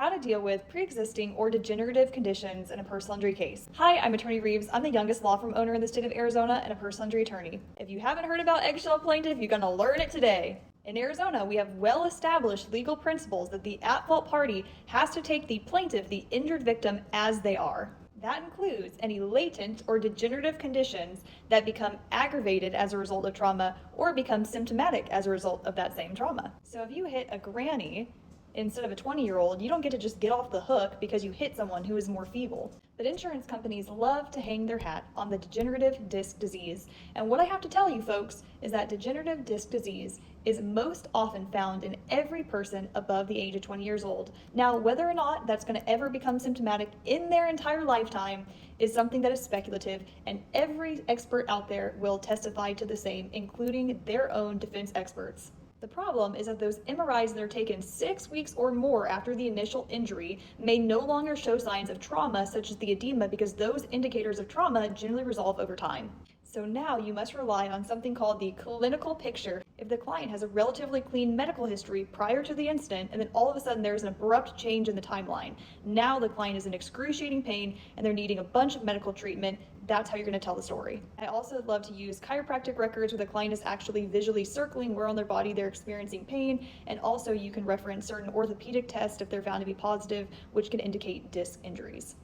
how to deal with pre-existing or degenerative conditions in a personal injury case. Hi, I'm Attorney Reeves. I'm the youngest law firm owner in the state of Arizona and a personal injury attorney. If you haven't heard about eggshell plaintiff, you're gonna learn it today. In Arizona, we have well-established legal principles that the at-fault party has to take the plaintiff, the injured victim, as they are. That includes any latent or degenerative conditions that become aggravated as a result of trauma or become symptomatic as a result of that same trauma. So if you hit a granny instead of a 20-year-old, you don't get to just get off the hook because you hit someone who is more feeble. But insurance companies love to hang their hat on the degenerative disc disease. And what I have to tell you folks is that degenerative disc disease is most often found in every person above the age of 20 years old. Now, whether or not that's going to ever become symptomatic in their entire lifetime is something that is speculative, and every expert out there will testify to the same, including their own defense experts. The problem is that those MRIs that are taken 6 weeks or more after the initial injury may no longer show signs of trauma, such as the edema, because those indicators of trauma generally resolve over time. So now you must rely on something called the clinical picture. If the client has a relatively clean medical history prior to the incident, and then all of a sudden there's an abrupt change in the timeline, now the client is in excruciating pain and they're needing a bunch of medical treatment, that's how you're going to tell the story. I also love to use chiropractic records where the client is actually visually circling where on their body they're experiencing pain, and also you can reference certain orthopedic tests if they're found to be positive, which can indicate disc injuries.